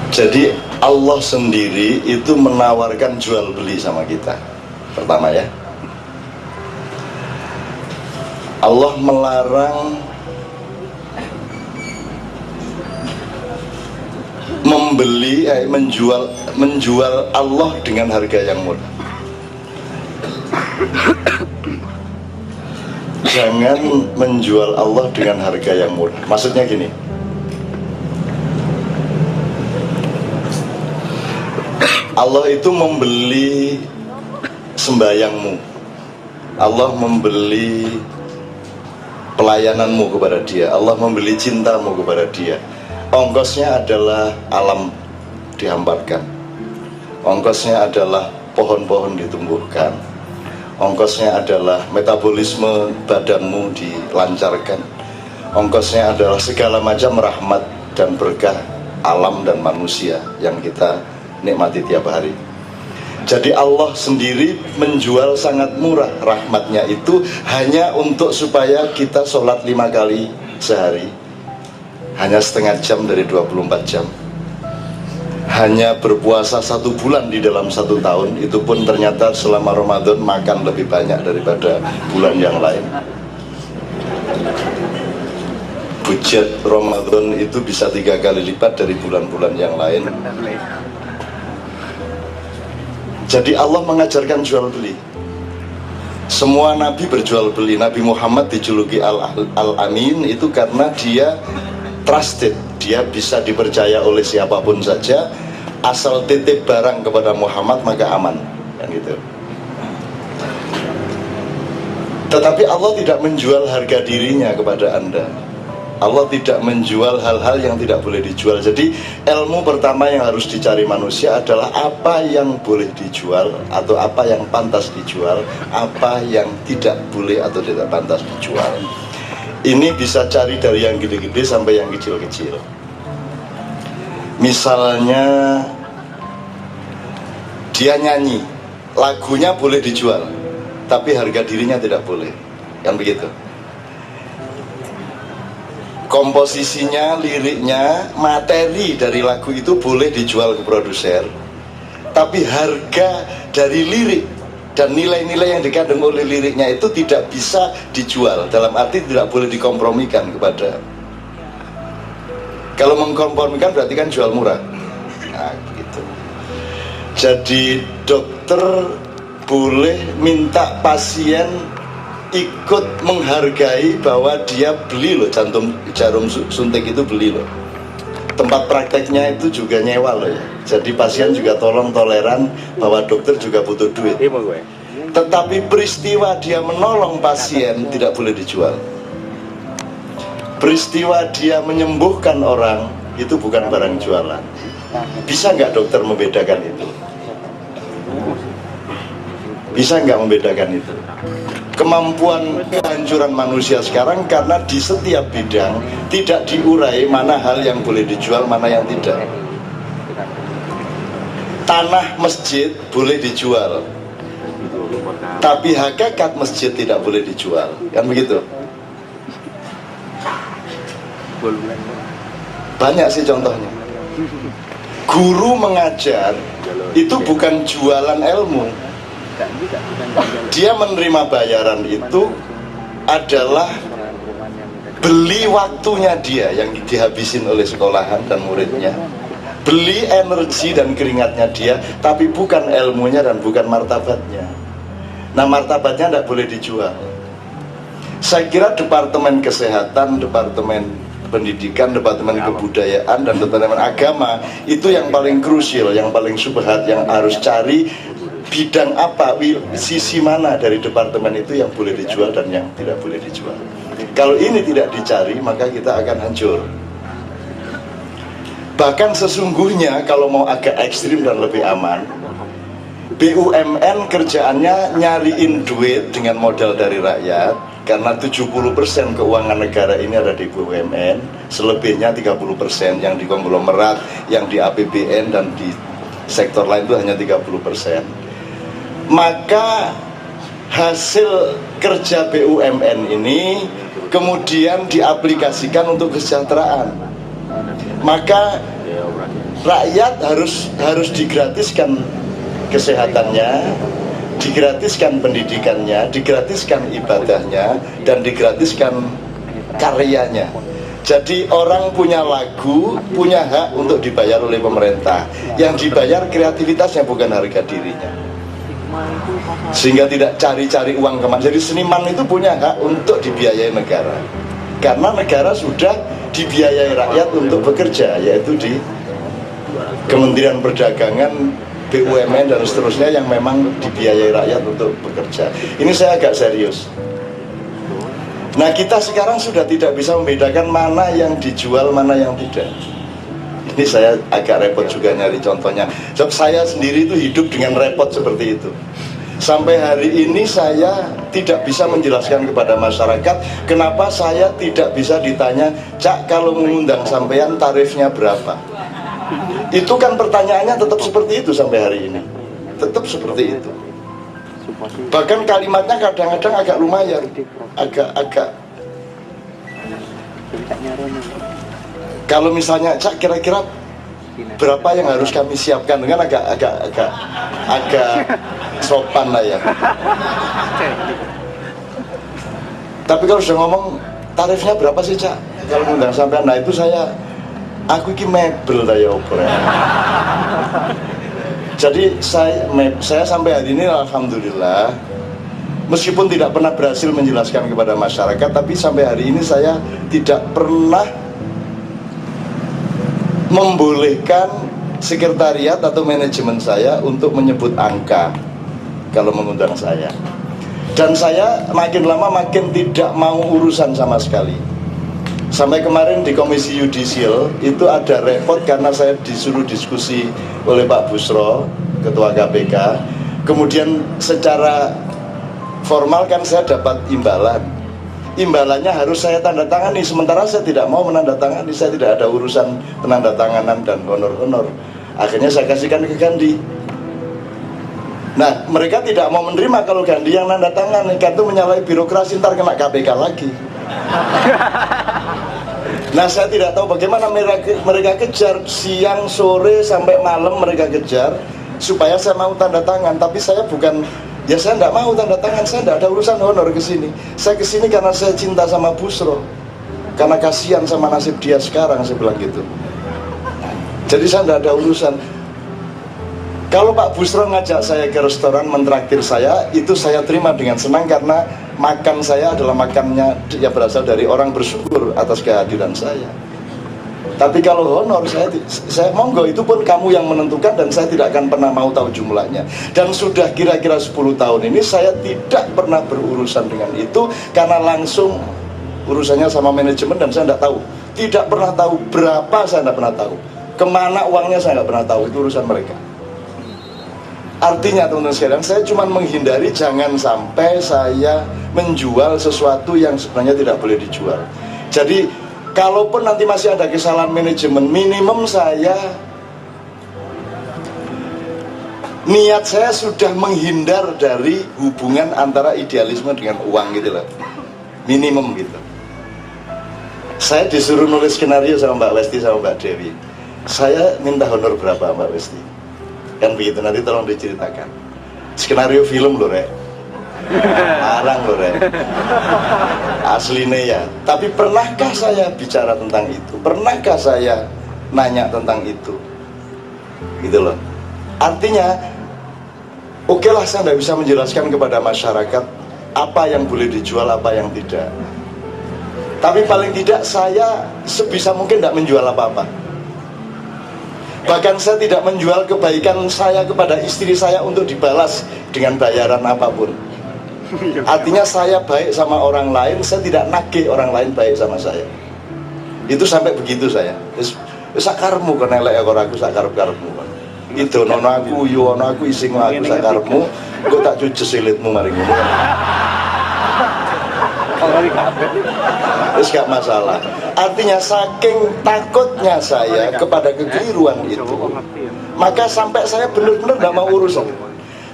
Jadi Allah sendiri itu menawarkan jual beli sama kita. Pertama ya, Allah melarang membeli, menjual Allah dengan harga yang murah. Jangan menjual Allah dengan harga yang murah. Maksudnya gini, Allah itu membeli sembayangmu, Allah membeli pelayananmu kepada Dia, Allah membeli cintamu kepada Dia. Ongkosnya adalah alam dihamparkan, ongkosnya adalah pohon-pohon ditumbuhkan, ongkosnya adalah metabolisme badanmu dilancarkan, ongkosnya adalah segala macam rahmat dan berkah alam dan manusia yang kita nikmati tiap hari. Jadi Allah sendiri menjual sangat murah rahmatnya itu hanya untuk supaya kita sholat 5 kali sehari, hanya setengah jam dari 24 jam, hanya berpuasa 1 bulan di dalam 1 tahun, itu pun ternyata selama Ramadan makan lebih banyak daripada bulan yang lain. Budget Ramadan itu bisa 3 kali lipat dari bulan-bulan yang lain. Jadi Allah mengajarkan jual beli. Semua nabi berjual beli. Nabi Muhammad dijuluki Al-Amin itu karena dia trusted, dia bisa dipercaya oleh siapapun saja, asal titip barang kepada Muhammad maka aman, kan gitu. Tetapi Allah tidak menjual harga dirinya kepada Anda. Allah tidak menjual hal-hal yang tidak boleh dijual. Jadi ilmu pertama yang harus dicari manusia adalah apa yang boleh dijual atau apa yang pantas dijual, apa yang tidak boleh atau tidak pantas dijual. Ini bisa cari dari yang gede-gede sampai yang kecil-kecil. Misalnya dia nyanyi, lagunya boleh dijual, tapi harga dirinya tidak boleh, kan begitu. Komposisinya, liriknya, materi dari lagu itu boleh dijual ke produser, tapi harga dari lirik dan nilai-nilai yang dikandung oleh liriknya itu tidak bisa dijual. Dalam arti tidak boleh dikompromikan kepada. Kalau mengkompromikan berarti kan jual murah. Nah, gitu. Jadi dokter boleh minta pasien ikut menghargai bahwa dia beli loh jarum suntik itu, beli loh. Tempat prakteknya itu juga nyewa loh ya. Jadi pasien juga tolong toleran bahwa dokter juga butuh duit. Tetapi peristiwa dia menolong pasien tidak boleh dijual. Peristiwa dia menyembuhkan orang itu bukan barang jualan. Bisa nggak dokter membedakan itu? Bisa nggak membedakan itu? Kemampuan kehancuran manusia sekarang karena di setiap bidang tidak diurai mana hal yang boleh dijual, mana yang tidak. Tanah masjid boleh dijual, tapi hakikat masjid tidak boleh dijual, kan begitu? Banyak sih contohnya. Guru mengajar itu bukan jualan ilmu. Dia menerima bayaran itu adalah beli waktunya dia yang dihabisin oleh sekolahan dan muridnya, beli energi dan keringatnya dia, tapi bukan ilmunya dan bukan martabatnya. Nah, martabatnya tidak boleh dijual. Saya kira Departemen Kesehatan, Departemen Pendidikan, Departemen Kebudayaan, dan Departemen Agama itu yang paling krusial, yang paling subhat, yang harus cari bidang apa, sisi mana dari departemen itu yang boleh dijual dan yang tidak boleh dijual. Kalau ini tidak dicari, maka kita akan hancur. Bahkan sesungguhnya kalau mau agak ekstrim dan lebih aman, BUMN kerjaannya nyariin duit dengan modal dari rakyat, karena 70% keuangan negara ini ada di BUMN, selebihnya 30% yang di konglomerat, yang di APBN dan di sektor lain itu hanya 30%. Maka hasil kerja BUMN ini kemudian diaplikasikan untuk kesejahteraan. Maka rakyat harus digratiskan kesehatannya, digratiskan pendidikannya, digratiskan ibadahnya, dan digratiskan karyanya. Jadi orang punya lagu, punya hak untuk dibayar oleh pemerintah. Yang dibayar kreativitasnya, bukan harga dirinya. Sehingga tidak cari-cari uang kemana. Jadi seniman itu punya hak untuk dibiayai negara, karena negara sudah dibiayai rakyat untuk bekerja, yaitu di Kementerian Perdagangan, BUMN dan seterusnya yang memang dibiayai rakyat untuk bekerja. Ini saya agak serius. Nah, kita sekarang sudah tidak bisa membedakan mana yang dijual, mana yang tidak. Ini saya agak repot juga nyari contohnya. Sebab saya sendiri itu hidup dengan repot seperti itu. Sampai hari ini saya tidak bisa menjelaskan kepada masyarakat kenapa saya tidak bisa ditanya, Cak, kalau mengundang sampean tarifnya berapa? Itu kan pertanyaannya tetap seperti itu sampai hari ini. Tetap seperti itu. Bahkan kalimatnya kadang-kadang agak lumayan, agak kalau misalnya, Cak, kira-kira berapa yang harus kami siapkan, dengan agak sopan lah ya. Tapi kalau sudah ngomong tarifnya berapa sih, Cak, kalau mengundang sampean, nah itu aku ini mebel ya opera. Jadi saya sampai hari ini alhamdulillah, meskipun tidak pernah berhasil menjelaskan kepada masyarakat, tapi sampai hari ini saya tidak pernah membolehkan sekretariat atau manajemen saya untuk menyebut angka kalau mengundang saya. Dan saya makin lama makin tidak mau urusan sama sekali. Sampai kemarin di Komisi Yudisial itu ada repot karena saya disuruh diskusi oleh Pak Busro, Ketua KPK. Kemudian secara formal kan saya dapat imbalan. Imbalannya harus saya tanda tangani, sementara saya tidak mau menandatangani, saya tidak ada urusan penandatanganan dan honor-honor. Akhirnya saya kasihkan ke Gandhi. Nah, mereka tidak mau menerima kalau Gandhi yang nanda tangan, itu menyalahi birokrasi, ntar kena KPK lagi. Nah, saya tidak tahu bagaimana mereka kejar, siang, sore, sampai malam mereka kejar supaya saya mau tanda tangan. Tapi saya bukan, ya saya tidak mau tanda tangan, saya tidak ada urusan honor ke sini. Saya ke sini karena saya cinta sama Busro, karena kasihan sama nasib dia sekarang, saya bilang gitu. Jadi saya tidak ada urusan. Kalau Pak Busro ngajak saya ke restoran, mentraktir saya, itu saya terima dengan senang karena makan saya adalah makannya yang berasal dari orang bersyukur atas kehadiran saya. Tapi kalau honor, saya monggo, itu pun kamu yang menentukan dan saya tidak akan pernah mau tahu jumlahnya. Dan sudah kira-kira 10 tahun ini saya tidak pernah berurusan dengan itu karena langsung urusannya sama manajemen dan saya tidak tahu. Tidak pernah tahu berapa, saya tidak pernah tahu. Kemana uangnya saya tidak pernah tahu, itu urusan mereka. Artinya teman-teman sekalian, saya cuma menghindari jangan sampai saya menjual sesuatu yang sebenarnya tidak boleh dijual. Jadi kalaupun nanti masih ada kesalahan manajemen, minimum niat saya sudah menghindar dari hubungan antara idealisme dengan uang gitu loh. Minimum gitu. Saya disuruh nulis skenario sama Mbak Westi sama Mbak Dewi. Saya minta honor berapa Mbak Westi? Kan begitu, nanti tolong diceritakan. Skenario film loh, Rek. Larang loh, Rek. Aslinya ya. Tapi pernahkah saya bicara tentang itu? Pernahkah saya nanya tentang itu? Gitu loh. Artinya, oke lah, saya tidak bisa menjelaskan kepada masyarakat apa yang boleh dijual, apa yang tidak. Tapi paling tidak saya sebisa mungkin tidak menjual apa-apa. Bahkan saya tidak menjual kebaikan saya kepada istri saya untuk dibalas dengan bayaran apapun. Artinya saya baik sama orang lain, saya tidak nagih orang lain baik sama saya. Itu sampai begitu saya. Sakarmu kan elek ya aku sakarep-karepmu. Itu nono aku yo ono aku ising aku sakarepmu, engko tak cuci silitmu mari ngono. Terus gak masalah. Artinya saking takutnya saya kepada kekeliruan itu, maka sampai saya benar-benar gak mau urusan.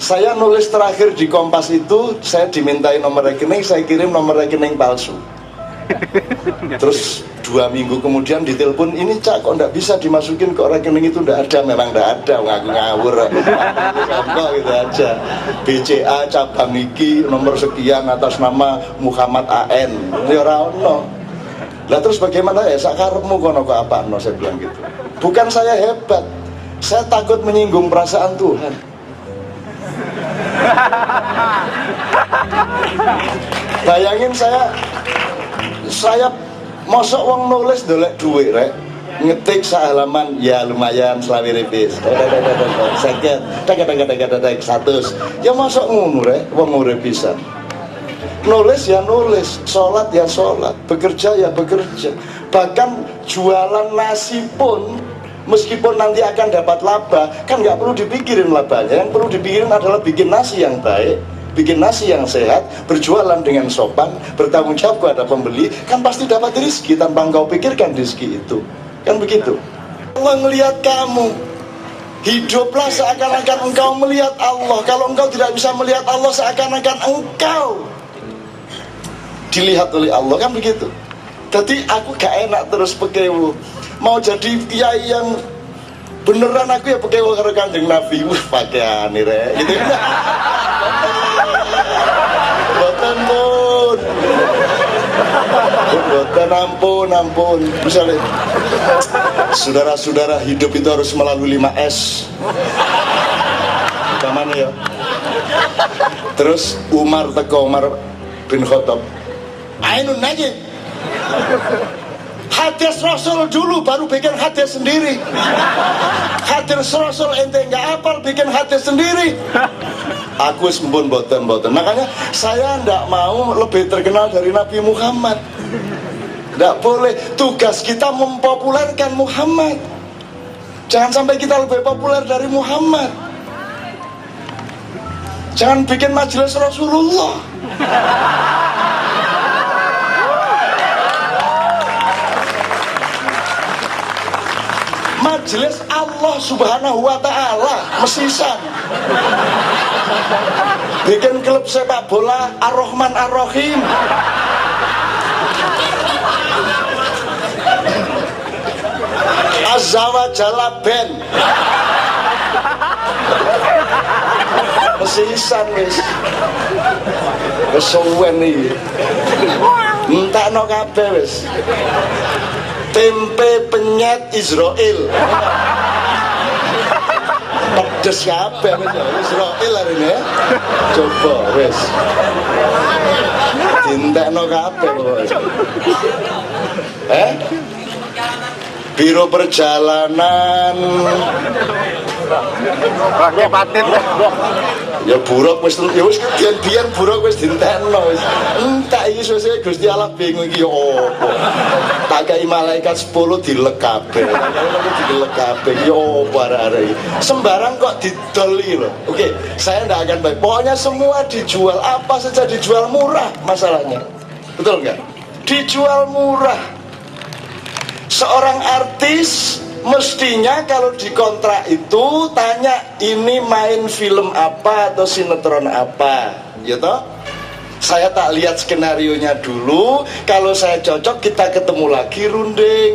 Saya nulis terakhir di Kompas itu, saya dimintai nomor rekening, saya kirim nomor rekening palsu. Terus 2 minggu kemudian ditelepon, ini Cak kok nggak bisa dimasukin ke rekening itu, nggak ada. Memang nggak ada, ngaku ngawur contoh gitu aja. BCA cabang iki nomor sekian atas nama Muhammad AN, ini ora ono. Lah terus bagaimana ya, sakarepmu kono kok apakno, saya bilang gitu. Bukan saya hebat, saya takut menyinggung perasaan Tuhan. Bayangin saya mosok wong nulis dolek duit rek, ngetik sehalaman ya lumayan selawi ripis, seket, satus, ya mosok ngono rek, wong urip pisan. Nulis ya nulis, sholat ya sholat, bekerja ya bekerja. Bahkan jualan nasi pun, meskipun nanti akan dapat laba, kan nggak perlu dipikirin labanya. Yang perlu dipikirin adalah bikin nasi yang baik, bikin nasi yang sehat, berjualan dengan sopan, bertanggung jawab kepada pembeli, kan pasti dapat rezeki tanpa engkau pikirkan rezeki itu. Kan begitu. Allah melihat kamu, hiduplah seakan-akan engkau melihat Allah. Kalau engkau tidak bisa melihat Allah, seakan-akan engkau dilihat oleh Allah, kan begitu. Jadi aku gak enak terus pekewo. Mau jadi kiai yang beneran, aku ya pekewo karo Kanjeng Nabi. Pakaian nih rek gitu. Boten pun. Boten, ampun. Misalnya, saudara-saudara, hidup itu harus melalui 5S. Kemana ya? Terus Umar bin Khattab, ainun najib, hadis Rasul dulu baru bikin hadis sendiri. Hadis Rasul ente nggak hafal, bikin hadis sendiri. Aku sembun boten. Makanya saya ndak mau lebih terkenal dari Nabi Muhammad. Ndak boleh. Tugas kita mempopulerkan Muhammad. Jangan sampai kita lebih populer dari Muhammad. Jangan bikin majelis Rasulullah. Majelis Allah Subhanahu wa Ta'ala, mesisan. Bikin klub sepak bola Ar-Rahman Ar-Rahim. Azza wa Jalla band. Mesisan wis. Kesuwen iki. Entakno kabeh wis. Tempe penyet Israel. Pedes kabeh Israel hari ini ya. Coba wis. Dintekno kabeh pokoke. Biro perjalanan pakai paten ya buruk wis biyen buruk wis dintekno wis entek iki sesuk Gusti Allah bingung iki opo tak kei malaikat 10 dilek kabeh dilek kabeh yo opo arek-arek sembarang kok didol iki lho. Oke, saya ndak akan baik, pokoknya semua dijual, apa saja dijual murah masalahnya, betul nggak? Dijual murah. Seorang artis mestinya kalau dikontrak itu tanya ini main film apa atau sinetron apa, ya toh? Saya tak lihat skenarionya dulu, kalau saya cocok kita ketemu lagi runding,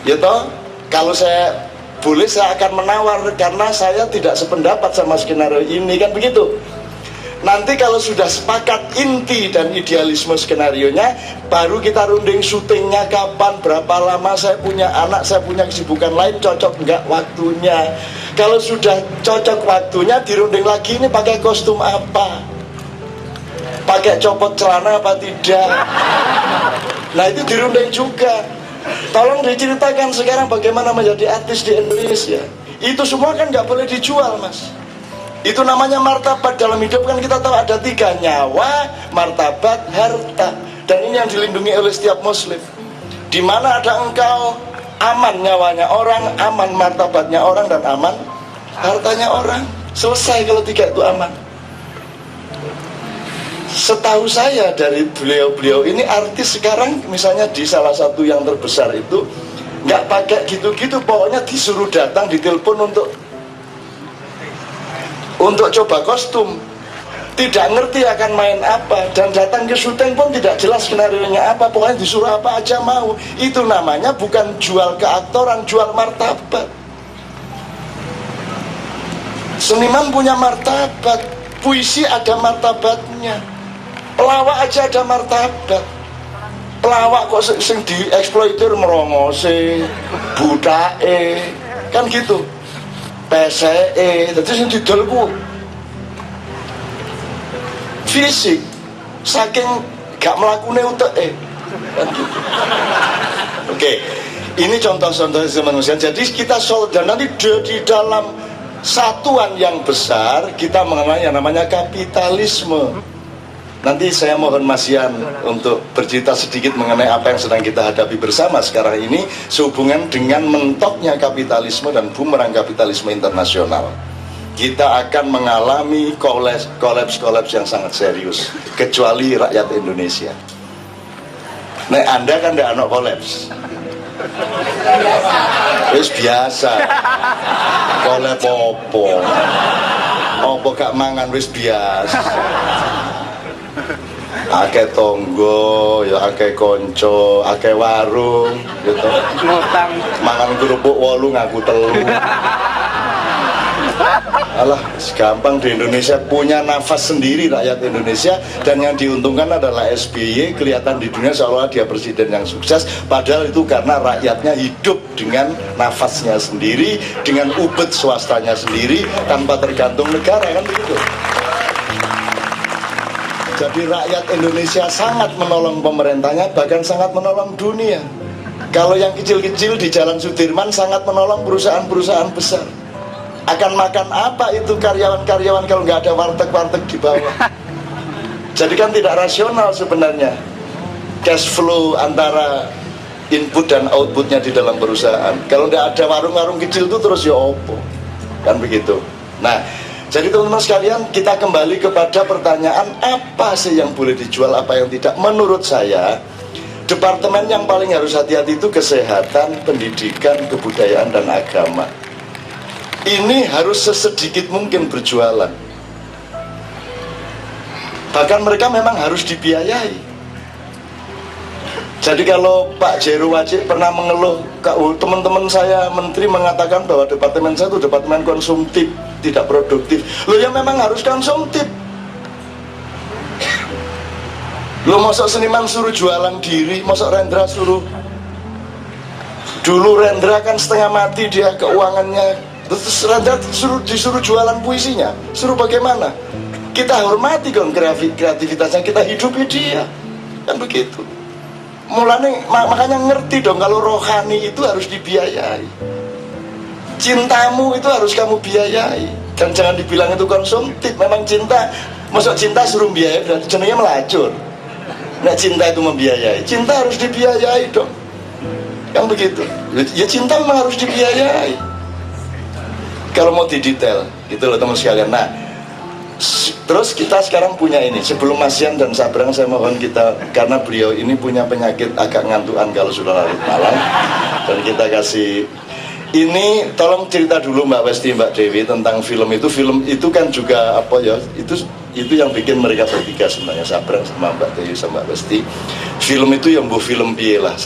ya toh? Kalau saya boleh saya akan menawar karena saya tidak sependapat sama skenario ini, kan begitu? Nanti kalau sudah sepakat inti dan idealisme skenarionya, baru kita runding syutingnya kapan, berapa lama, saya punya anak, saya punya kesibukan lain, cocok enggak waktunya. Kalau sudah cocok waktunya, dirunding lagi ini pakai kostum apa, pakai copot celana apa tidak. Nah itu dirunding juga. Tolong diceritakan sekarang bagaimana menjadi artis di Indonesia. Itu semua kan nggak boleh dijual, mas. Itu namanya martabat. Dalam hidup kan kita tahu ada 3, nyawa, martabat, harta. Dan ini yang dilindungi oleh setiap muslim. Di mana ada engkau, aman nyawanya orang, aman martabatnya orang, dan aman hartanya orang. Selesai kalau 3 itu aman. Setahu saya dari beliau-beliau ini artis sekarang, misalnya di salah satu yang terbesar itu, nggak pakai gitu-gitu, pokoknya disuruh datang, ditelepon untuk coba kostum. tidak ngerti akan main apa, dan datang ke syuting pun tidak jelas skenario-nya apa, pokoknya disuruh apa aja mau. Itu namanya bukan jual keaktoran, jual martabat. Seniman punya martabat, puisi ada martabatnya, pelawak aja ada martabat. Pelawak kok sing dieksploitir merongose, budake, kan gitu. PSE, jadi sing didol ku fisik, saking gak melakukan UTE kan gitu. Oke, ini contoh-contoh manusia. Jadi kita dan nanti di dalam satuan yang besar kita mengenal yang namanya kapitalisme. Nanti saya mohon Mas Yan untuk bercerita sedikit mengenai apa yang sedang kita hadapi bersama sekarang ini sehubungan dengan mentoknya kapitalisme dan bumerang kapitalisme internasional. Kita akan mengalami kolaps yang sangat serius, kecuali rakyat Indonesia. Nah, Anda kan tidak ada kolaps. Wis biasa. Kolaps opo? Opo gak mangan wis biasa. Akeh tonggo, ya akeh konco, akeh warung, gitu. Ngutang. Mangan kerupuk 8 ngaku 3. Alah, gampang di Indonesia punya nafas sendiri rakyat Indonesia, dan yang diuntungkan adalah SBY, kelihatan di dunia seolah dia presiden yang sukses, padahal itu karena rakyatnya hidup dengan nafasnya sendiri, dengan ubet swastanya sendiri, tanpa tergantung negara, kan begitu. Jadi rakyat Indonesia sangat menolong pemerintahnya, bahkan sangat menolong dunia. Kalau yang kecil-kecil di Jalan Sudirman sangat menolong perusahaan-perusahaan besar. Akan makan apa itu karyawan-karyawan kalau nggak ada warteg-warteg di bawah? Jadi kan tidak rasional sebenarnya cash flow antara input dan outputnya di dalam perusahaan. Kalau nggak ada warung-warung kecil itu terus ya opo, kan begitu. Nah, jadi teman-teman sekalian, kita kembali kepada pertanyaan apa sih yang boleh dijual, apa yang tidak. Menurut saya, departemen yang paling harus hati-hati itu kesehatan, pendidikan, kebudayaan, dan agama. Ini harus sesedikit mungkin berjualan. Bahkan mereka memang harus dibiayai. Jadi kalau Pak Jero Wajik pernah mengeluh, teman-teman saya menteri mengatakan bahwa departemen saya itu departemen konsumtif, tidak produktif. Loh ya memang harus konsumtif. Loh mosok seniman suruh jualan diri, mosok Rendra suruh. Dulu Rendra kan setengah mati dia keuangannya. Terus Rendra disuruh jualan puisinya. Suruh bagaimana? Kita hormati dong kreativitasnya, kita hidupi dia. Kan begitu. Mulanya makanya ngerti dong kalau rohani itu harus dibiayai. Cintamu itu harus kamu biayai. Dan jangan dibilang itu konsumtif. Memang cinta, masuk cinta suruh biayai berarti jenenge melacur. Nah cinta itu membiayai, cinta harus dibiayai dong. Kan begitu. Ya cinta memang harus dibiayai. Kalau mau didetail, gitu loh teman sekalian. Nah, terus kita sekarang punya ini. Sebelum Mas Yan dan Sabrang, saya mohon kita, karena beliau ini punya penyakit agak ngantuan kalau sudah larut malam, dan kita kasih ini. Tolong cerita dulu Mbak Westi, Mbak Dewi tentang film itu. Film itu kan juga apa ya? Itu yang bikin mereka bertiga sebenarnya, Sabrang sama Mbak Dewi sama Mbak Westi. Film itu yang bu film piye lah.